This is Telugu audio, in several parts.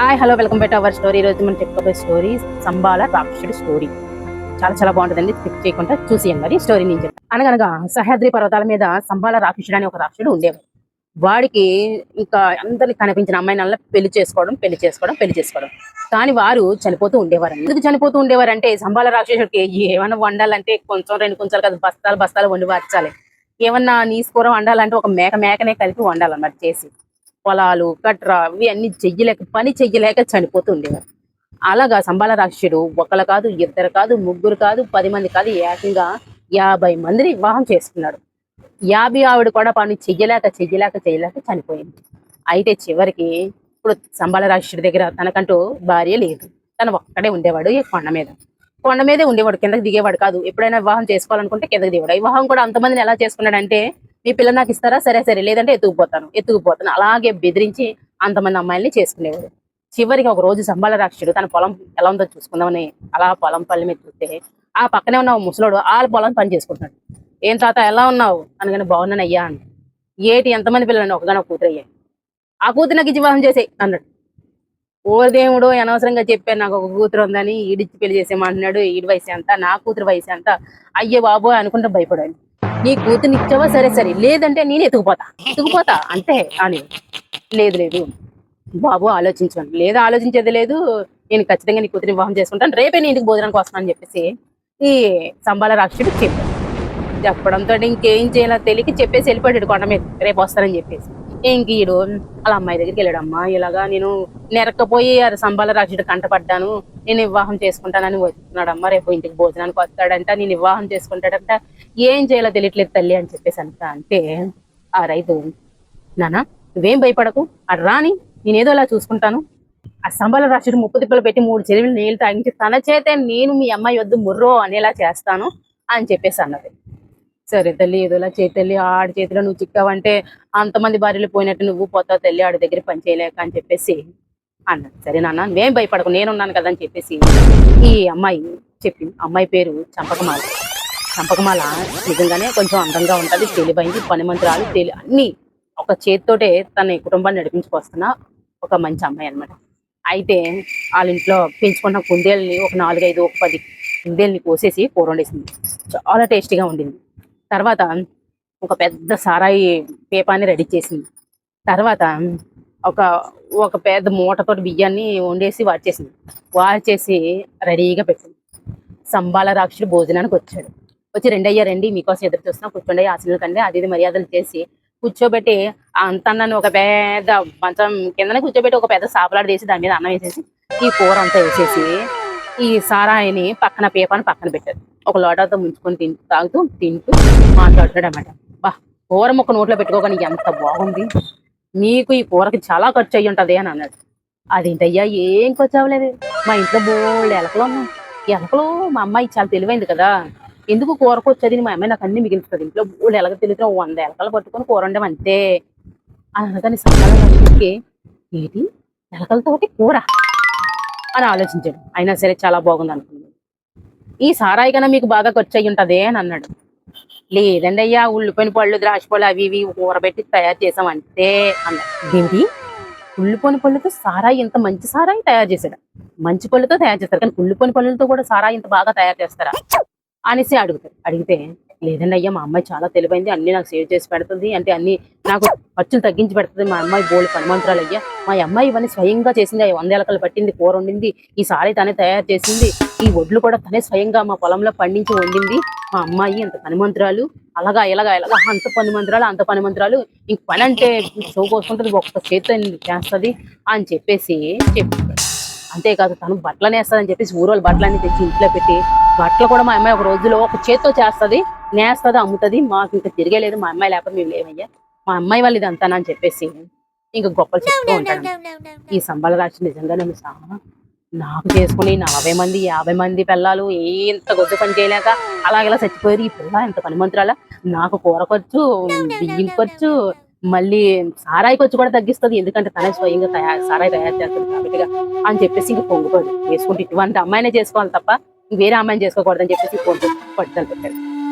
Hi hello welcome back to our story. ఈరోజు మనం చెప్పుకోబోయే స్టోరీ సంబాల రాక్షసుడి స్టోరీ. చాలా చాలా బాగుంటుందండి. స్కిప్ చేయకుండా చూసేయండి. మరి స్టోరీ నేను చెప్తాను. అనగనగా సహ్యాద్రి పర్వతాల మీద సంబాల రాక్షసుడు అని ఒక రాక్షసుడు ఉండేవాడు. వాడికి ఇంకా అందరికి కనిపించిన అమ్మాయినల్లా పెళ్లి చేసుకోవడం కానీ వారు చనిపోతూ ఉండేవారు. ఎందుకు చనిపోతూ ఉండేవారంటే సంబాల రాక్షసుడికి ఏమన్నా వండాలంటే కొంచెం రెండు కొంచెం కాదు బస్తాలు బస్తాలు వండి మార్చాలి. ఏమన్నా నీసుకోరం వండాలంటే ఒక మేకనే కలిపి వండాలన్నమాట. చేసి పొలాలు కట్రా ఇవి అన్ని పని చెయ్యలేక చనిపోతూ ఉండేవారు. అలాగా సంబాల రాక్షసుడు ఒకరు కాదు, ఇద్దరు కాదు, ముగ్గురు కాదు, 10 మంది కాదు, ఏకంగా 50 మందిని వివాహం చేసుకున్నాడు. 50 ఆవిడ కూడా పని చెయ్యలేక చనిపోయింది. అయితే చివరికి ఇప్పుడు సంబాల రాక్షసుడి దగ్గర తనకంటూ భార్య లేదు. తను ఒక్కడే ఉండేవాడు. ఈ కొండ మీదే ఉండేవాడు. కిందకి దిగేవాడు కాదు. ఎప్పుడైనా వివాహం చేసుకోవాలనుకుంటే కిందకి దిగేవాడు. వివాహం కూడా అంతమందిని ఎలా చేసుకున్నాడంటే, మీ పిల్ల నాకు ఇస్తారా, సరే లేదంటే ఎత్తుకుపోతాను అలాగే బెదిరించి అంతమంది అమ్మాయిల్ని చేసుకునేవాడు. చివరికి ఒక రోజు సంబాల రాక్షసుడు తన పొలం ఎలా ఉందో చూసుకుందామని అలా పొలం పల్లి మీద చూస్తే ఆ పక్కనే ఉన్న ముసలోడు ఆ పొలం పని చేసుకుంటున్నాడు. ఏం తాత ఎలా ఉన్నావు అనగానే బాగున్నాను అయ్యా అని. ఏటి ఎంతమంది పిల్లలు? ఒకగానే ఒక కూతురు అయ్యాయి. ఆ కూతురు నాకు ఇచ్చి వివాహం చేసేయి అన్నాడు. ఓ దేవుడు, అనవసరంగా చెప్పాను నాకు ఒక కూతురు ఉందని. ఈడిచ్చి పెళ్లి చేసేమంటున్నాడు. ఈడి వయసు ఎంత, నా కూతురు వయసు ఎంత, అయ్యే బాబో అనుకుంటా భయపడాను. నీ కూతుర్ని ఇచ్చావా, సరే లేదంటే నేను ఎత్తుకుపోతా అంటే అని. లేదు బాబు ఆలోచించాను. లేదు ఆలోచించేది లేదు, నేను ఖచ్చితంగా నీ కూతురిని వివాహం చేసుకుంటాను, రేపే నీ ఇంటికి భోజనానికి వస్తాను అని చెప్పేసి ఈ సంబాల రాక్షసుడు చెప్పడంతో ఇంకేం చేయాలో తెలియక చెప్పేసి వెళ్ళిపోయాడు కొండ మీద, రేపు వస్తానని చెప్పేసి. ఇంక ఈడు వాళ్ళ అమ్మాయి దగ్గరికి వెళ్ళాడు. అమ్మా ఇలాగా నేను నెరక్కపోయి సంబాల రాక్షసుడు కంటపడ్డాను, నేను వివాహం చేసుకుంటానని వస్తున్నాడు అమ్మ, రేపు ఇంటికి భోజనానికి వస్తాడంట, నేను వివాహం చేసుకుంటాడంట, ఏం చేయాలో తెలియట్లేదు తల్లి అని చెప్పేసి అంటే ఆ రైతు, నానా నువ్వేం భయపడకు, అది రాని నేనేదో అలా చూసుకుంటాను. ఆ సంబాల రాక్షసుడు ముప్పు తిప్పలు పెట్టి 3 చెరువులు నీళ్లు తాగించి తన చేతే నేను మీ అమ్మాయి వద్దు ముర్రో అనేలా చేస్తాను అని చెప్పేసి అన్నది. సరే తల్లి ఏదోలా తల్లి, ఆడి చేతిలో నువ్వు చిక్కావంటే అంతమంది భార్యలు పోయినట్టు నువ్వు పోతావు తల్లి, ఆడి దగ్గర పని చేయలేక అని చెప్పేసి అన్నది. సరే నాన్న నువ్వేం భయపడకు, నేనున్నాను కదా అని చెప్పేసి ఈ అమ్మాయి చెప్పింది. అమ్మాయి పేరు చంపకమాల నిజంగానే కొంచెం అందంగా ఉంటది, తెలివైంది, పనిమంతురాలు, అన్ని ఒక చేతితోటే తన కుటుంబాన్ని నడిపించుకొస్తున్న ఒక మంచి అమ్మాయి అనమాట. అయితే వాళ్ళ ఇంట్లో పెంచుకున్న కుందేల్ని ఒక 4, 5, ఒక 10 కుందేల్ని కోసేసి కూర వండేసింది. చాలా టేస్టీగా ఉండింది. తర్వాత ఒక పెద్ద సారాయి పేపాన్ని రెడీ చేసింది. తర్వాత ఒక ఒక పెద్ద మూటతోటి బియ్యాన్ని వండేసి వార్చేసి రెడీగా పెట్టింది. సంబాల రాక్షసుడు భోజనానికి వచ్చాడు. వచ్చి రండి మీకోసం ఎదురు చూస్తున్నా, కూర్చోండి ఆశలు కండి అది ఇది మర్యాదలు చేసి కూర్చోబెట్టి అంతన్నాను ఒక పెద్ద మంచం కిందనే కూర్చోబెట్టి ఒక పెద్ద సాపలాడు వేసి దాని మీద అన్నం వేసేసి ఈ కూర అంతా వేసేసి ఈ సారాయిని పేపాన్ని పక్కన పెట్టారు. ఒక లోటాతో ముంచుకొని తింటూ మాట్లాడుతాడు అన్నమాట. బా కూర ముక్క నోట్లో పెట్టుకోగానే ఎంత బాగుంది, మీకు ఈ కూరకి చాలా ఖర్చు అయ్యి ఉంటది అని అన్నాడు. అదేంటయ్యా ఏం ఖర్చు అవ్వలేదు, మా ఇంట్లో బోల్డ్ ఎలకలు ఉన్నాయి. ఎలకలు మా అమ్మాయి చాలా తెలివైంది కదా, ఎందుకు కూరకు వచ్చేది, మా అమ్మాయి నాకు అన్ని మిగులుతుంది, ఇంట్లో బోల్డ్ ఎలక తెలియదు 100 ఎలకలు పట్టుకొని కూర వండడం అంతే అని అనగానే సంపాదనకి ఏంటి ఎలకలతోటి కూర అని ఆలోచించాడు. అయినా సరే చాలా బాగుంది అనుకున్నాడు. ఈ సారాయి కన్నా మీకు బాగా ఖర్చు అయ్యి ఉంటదే అని అన్నాడు. లేదండి అయ్యా, ఉల్లిపోయిన పళ్ళు ద్రాక్షపళ్ళు అవి ఇవి ఊరబెట్టి తయారు చేసాం అంతే అన్నాడు. ఏంటి ఉల్లిపోయిన పళ్ళుతో సారాయి, ఇంత మంచి సారాయి తయారు చేశాడు? మంచి పళ్ళుతో తయారు చేస్తారు కానీ ఉల్లిపోయిన పళ్ళులతో కూడా సారాయి ఇంత బాగా తయారు చేస్తారా అనేసి అడిగితే లేదండి అయ్యా, మా అమ్మాయి చాలా తెలివైంది, అన్ని నాకు సేవ్ చేసి పెడుతుంది, అంటే అన్ని నాకు ఖర్చులు తగ్గించి పెడుతుంది, మా అమ్మాయి బోల్డ్ పనిమంతురాలు అయ్యా, మా అమ్మాయి ఇవన్నీ స్వయంగా చేసింది, 100 ఎలకలు పట్టింది, కూర వండింది, ఈ సారీ తనే తయారు చేసింది, ఈ ఒడ్లు కూడా తనే స్వయంగా మా పొలంలో పండించి వండింది, మా అమ్మాయి అంత పనిమంతురాలు, అలాగా ఇలాగా అంత పనిమంతురాలు ఇంక పని అంటే కోసుకుంటుంది, ఒక్క చేతితో చేస్తుంది అని చెప్పేసి చెప్పాడు. అంతేకాదు తను బట్టలు నేస్తుందని చెప్పేసి ఊరోళ్ళు బట్టలన్నీ తెచ్చి ఇంట్లో పెట్టి, బట్టలు కూడా మా అమ్మాయి ఒక రోజులో ఒక చేత్తో చేస్తుంది, నేస్తుంది, అమ్ముతుంది, మాకు ఇంకా తిరిగేలేదు, మా అమ్మాయి లేకపోతే మేము లేవయ్యా, మా అమ్మాయి వాళ్ళు ఇది అంతానని చెప్పేసి ఇంకా గొప్పలు చెప్తూ ఉంటాడు. ఈ సంబాల రాక్షసుడు నిజంగానే నాకు చేసుకుని 40 మంది 50 మంది పిల్లలు ఎంత గొడ్డు పని చేయలేక అలాగేలా చచ్చిపోయారు, ఈ పిల్ల ఎంత పనిమంతురాలా, నాకు కూర ఖర్చు, బియ్యం ఖర్చు, మళ్ళీ సారాయి ఖర్చు కూడా తగ్గిస్తుంది, ఎందుకంటే తనే స్వయంగా సారాయి తయారు చేస్తుంది కాబట్టి అని చెప్పేసి ఇంక పొంగిపోదు వేసుకుంటే ఇటువంటి అమ్మాయినే చేసుకోవాలి తప్ప వేరే అమ్మాయిని చేసుకోకూడదని చెప్పేసి పట్టుదల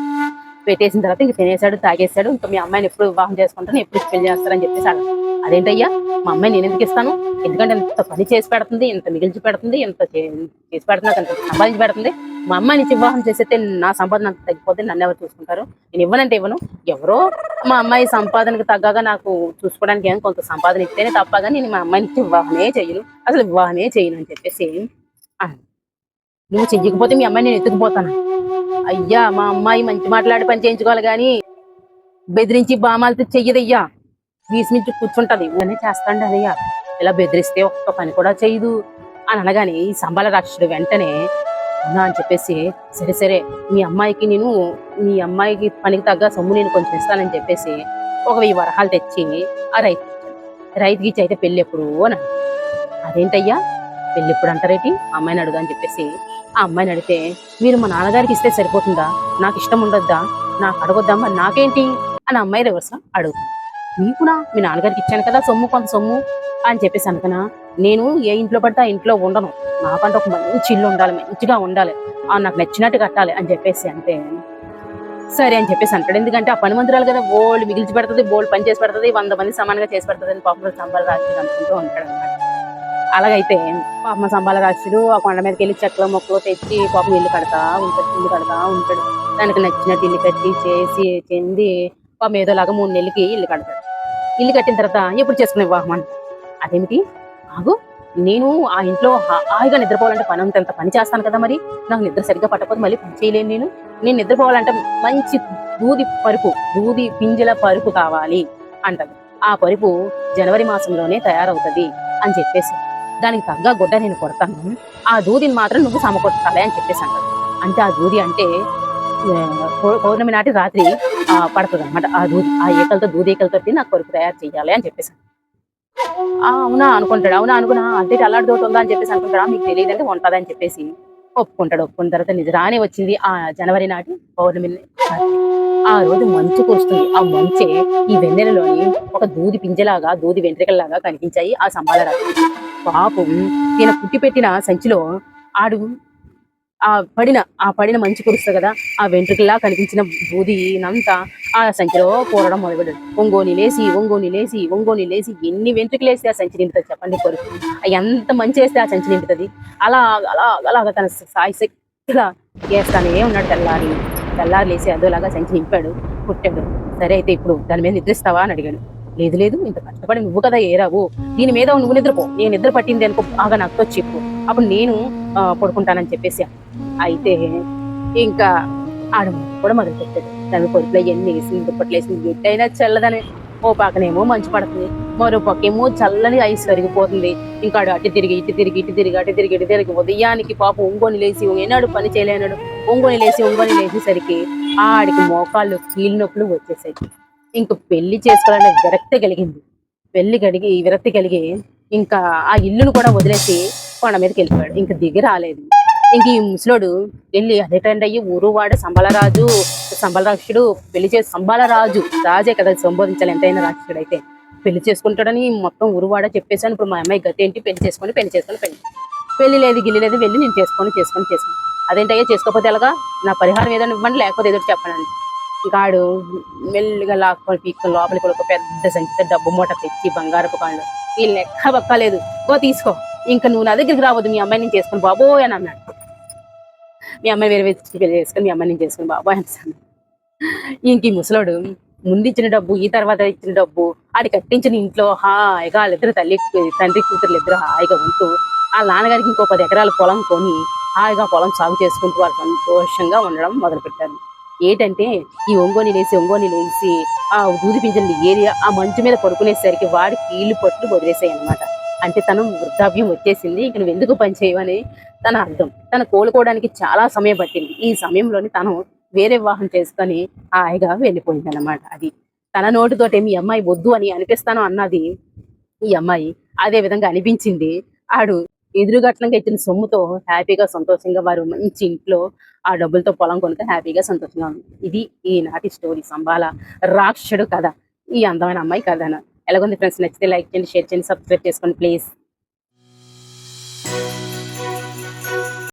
పెట్టేసిన తర్వాత ఇంక తినేసాడు, తాగేశాడు. ఇంకా మీ అమ్మాయిని ఎప్పుడు వివాహం చేసుకుంటాను, ఎప్పుడు పెళ్లి చేస్తారని చెప్పేసి అదేంటయ్యా మా అమ్మాయి నేను ఎందుకు ఇస్తాను, ఎందుకంటే ఇంత పని చేసి పెడుతుంది, ఇంత మిగిల్చి పెడుతుంది, చేసి పెడుతుంది, నాకు అంత సంపాదించి పెడుతుంది. మా అమ్మాయి నుంచి వివాహం చేసేస్తే నా సంపాదన అంత తగ్గిపోతే నన్ను ఎవరు చూసుకుంటారు, నేను ఇవ్వనంటే ఇవ్వను. ఎవరో మా అమ్మాయి సంపాదనకు తగ్గగా నాకు చూసుకోవడానికి ఏమో కొంత సంపాదన ఇస్తేనే తప్పగా నేను మా అమ్మాయి నుంచి వివాహమే చేయను, అసలు వివాహమే చేయను అని చెప్పేసి అన్నాను. నువ్వు చెయ్యకపోతే మీ అమ్మాయి నేను ఎత్తుకుపోతాను. అయ్యా మా అమ్మాయి మంచి మాట్లాడి పని చేయించుకోవాలి గాని బెదిరించి బామాలతో చెయ్యదయ్యా, వీసిమించి కూర్చుంటది, ఇవన్నీ చేస్తాండి అదయ్యా, ఇలా బెదిరిస్తే ఒక్క పని కూడా చెయ్యదు అని అనగానే ఈ సంబాల రాక్షసుడు వెంటనే అవునా అని చెప్పేసి సరే సరే మీ అమ్మాయికి పనికి తగ్గ సొమ్ము నేను కొంచెం ఇస్తానని చెప్పేసి ఒక 1000 వరహాలు తెచ్చి ఆ రైతుకి ఇచ్చి అయితే పెళ్ళి ఎప్పుడు అని. అదేంటయ్యా పెళ్ళి ఎప్పుడు అంటారేటి, ఆ అమ్మాయిని అడుగు అని చెప్పేసి ఆ అమ్మాయిని అడిగితే మీరు మా నాన్నగారికి ఇస్తే సరిపోతుందా, నాకు ఇష్టం ఉండొద్దా, నాకు అడగొద్దామా నాకేంటి అని అమ్మాయి రివర్స్ అడుగుతుంది. నీకునా మీ నాన్నగారికి ఇచ్చాను కదా సొమ్ము, కొంత సొమ్ము అని చెప్పేసి అనుకున్నా, నేను ఏ ఇంట్లో పడితే ఆ ఇంట్లో ఉండను, నాకంటే ఒక మంచి ఇల్లు ఉండాలి, మంచిగా ఉండాలి, నాకు నచ్చినట్టు కట్టాలి అని చెప్పేసి అంటే సరే అని చెప్పేసి అంటాడు. ఎందుకంటే ఆ పని మంత్రాలు కదా బోల్డ్ మిగిల్చి పెడుతుంది, బోల్డ్ పని చేసి పెడుతుంది, 100 మంది సమానంగా చేసి పెడుతుంది అని పాపం సంబాల రాక్షసుడు అనుకుంటూ ఉంటాడు అనమాట. అలాగైతే పాపం సంబాల రాక్షసుడు ఆ కొండ మీదకి వెళ్ళి చెక్కలు మొక్కలు తెచ్చి పాపం ఇల్లు కడతా ఉంటాడు. దానికి నచ్చినట్టు ఇల్లు కట్టి చేసి చెంది పాపం ఏదోలాగా 3 నెలలకి ఇల్లు కడతాడు. ఇల్లు కట్టిన తర్వాత ఎప్పుడు చేసుకునే వివాహం అని. అదేమిటి ఆగు, నేను ఆ ఇంట్లో హాయిగా నిద్రపోవాలంటే అంత పని చేస్తాను కదా, మరి నాకు నిద్ర సరిగ్గా పట్టకపోతే మళ్ళీ పని చేయలేను. నేను నిద్రపోవాలంటే మంచి దూది పింజల పరుపు కావాలి అంటది. ఆ పరుపు జనవరి మాసంలోనే తయారవుతుంది అని చెప్పేసి దానికి తగ్గ గుడ్డ నేను కొడతాను, ఆ దూదిని మాత్రం నువ్వు సమకూర్చాలి అని చెప్పేసి అంటాడు. అంటే ఆ దూది అంటే పౌర్ణమి నాటి రాత్రి పడుతుంది అనమాట. ఆ దూది ఏకలతో నాకు పరుపు తయారు చేయాలి అని చెప్పేసి అవునా అనుకుంటాడు. అవునా అనుకున్నా అంటే అల్లాడి తోట ఉందా అని చెప్పేసి అనుకుంటాడా, మీకు తెలియదంటే ఉంటుందా అని చెప్పేసి ఒప్పుకుంటాడు. ఒప్పుకున్న తర్వాత నిజరానే వచ్చింది ఆ జనవరి నాటి పౌర్ణమి రాత్రి. ఆ రోజు మంచు కురుస్తుంది. ఆ మంచే ఈ వెన్నెలలోని ఒక దూది వెంట్రికల్లాగా కనిపించాయి ఆ సంబాల రాత్రి. పాపం ఈయన పుట్టి పెట్టిన సంచిలో ఆడు పడిన మంచు కురుస్తుంది కదా, ఆ వెంట్రుకల్లా కనిపించిన దూదినంతా ఆ సంచిలో కూరడం మొదలుపెట్టాడు. ఒంగోని లేసి ఎన్ని వెంట్రుకలు వేస్తే ఆ సంచి నింపుతుంది చెప్పండి కొడుకు, ఎంత మంచి వేస్తే ఆ సంచి నింపుతుంది. అలా అలాగా తన సాయశక్తిగా వేస్తానే ఉన్నాడు. తెల్లారి లేసి అదోలాగా సంచి నింపాడు, పుట్టాడు. సరే అయితే ఇప్పుడు దాని మీద నిద్రిస్తావా అని అడిగాడు. లేదు ఇంత కష్టపడి నువ్వు కదా ఏరావు, దీని మీద నువ్వు నిద్రపో, నేను నిద్ర పట్టింది అనుకో బాగా నాతో చెప్పు, అప్పుడు నేను పడుకుంటానని చెప్పేసి. అయితే ఇంకా ఆడ కూడా మొదలు పెట్టాడు. దాని పొరుపులో ఎన్ని వేసింది, దుప్పట్లు వేసింది, ఎట్టయినా చల్లదని. ఓ పక్కనేమో మంచు పడుతుంది, మరో పక్కేమో చల్లని ఐస్ కరిగిపోతుంది. ఇంకా అటు తిరిగి ఉదయానికి పాపం ఒంగోని లేసి ఏనాడు పని చేయలేనాడు. ఒంగోని లేసేసరికి ఆడికి మోకాళ్ళు కీళ్ళు నొప్పులు వచ్చేసాయి. ఇంక పెళ్లి చేసుకోవాలనే విరక్తి కలిగి ఇంకా ఆ ఇల్లును కూడా వదిలేసి కొండ మీదకి వెళ్ళిపోయాడు. ఇంక దిగి రాలేదు. ఇంక ఈ ముసలోడు వెళ్ళి అదేటండి ఊరువాడ సంబలరాక్షుడు పెళ్లి చేసి సంబాలరాజు రాజే కదా సంబోధించాలి ఎంతైనా రాక్షసుడు అయితే, పెళ్లి చేసుకుంటాడని మొత్తం ఊరువాడ చెప్పేశాను. ఇప్పుడు మా అమ్మాయి గతి ఏంటి, పెళ్లి లేదు గిల్లి లేదు, వెళ్ళి నేను చేసుకొని అదేంటయ్యా చేసుకోకపోతే ఎలాగా, నా పరిహారం ఏదైనా ఇవ్వండి లేకపోతే ఏదో చెప్పనండి. ఇంకాడు మెల్లిగా లాక్కొని పీక్కొని లోపలికి ఒక పెద్ద సంచిత డబ్బు మూట తెచ్చి బంగారపు కాళ్ళు, వీళ్ళు లెక్క బక్కలేదు, తీసుకో, ఇంకా నువ్వు నా దగ్గరికి రావద్దు, మీ అమ్మాయి నేను చేసుకుని బాబోయ్ అని అన్నాడు. మీ అమ్మాయి వేరే పెళ్లి చేసుకుని మీ అమ్మాయి నేను చేసుకుని బాబోయ్ అని. ఇంక ఈ ముసలోడు ముందు ఇచ్చిన డబ్బు ఈ తర్వాత ఇచ్చిన డబ్బు ఆడి కట్టించిన ఇంట్లో హాయిగా వాళ్ళిద్దరు తండ్రి కూతురు ఇద్దరు హాయిగా ఉంటూ ఆ నాన్నగారికి ఇంకో 10 ఎకరాల పొలం కొని హాయిగా పొలం సాగు చేసుకుంటూ వాళ్ళు సంతోషంగా ఉండడం మొదలుపెట్టారు. ఏంటంటే ఈ ఒంగోని లేసి ఆ దూది పింజలు ఏరియా ఆ మంచు మీద పడుకునేసరికి వాడికి కీళ్ళు పట్లు వదిలేసాయి అనమాట. అంటే తను వృద్ధాప్యం వచ్చేసింది, ఇక నువ్వు ఎందుకు పని చేయవని తన అర్థం. తను కోలుకోవడానికి చాలా సమయం పట్టింది. ఈ సమయంలోని తను వేరే వివాహం చేసుకొని హాయిగా వెళ్ళిపోయింది అనమాట. అది తన నోటితోటే మీ అమ్మాయి వద్దు అని అనిపిస్తాను అన్నది ఈ అమ్మాయి, అదే విధంగా అనిపించింది. ఆడు ఎదురుగట్లంగా ఇచ్చిన సొమ్ముతో హ్యాపీగా సంతోషంగా వారు మంచి ఇంట్లో ఆ డబ్బులతో పొలం కొనుక హ్యాపీగా సంతోషంగా ఉంది. ఇది ఈనాటి స్టోరీ సంబాల రాక్షసుడు కథ, ఈ అందమైన అమ్మాయి కథ. ఎలాగొంది ఫ్రెండ్స్, నచ్చితే లైక్ చేయండి, షేర్ చేయండి, సబ్స్క్రైబ్ చేసుకోండి ప్లీజ్.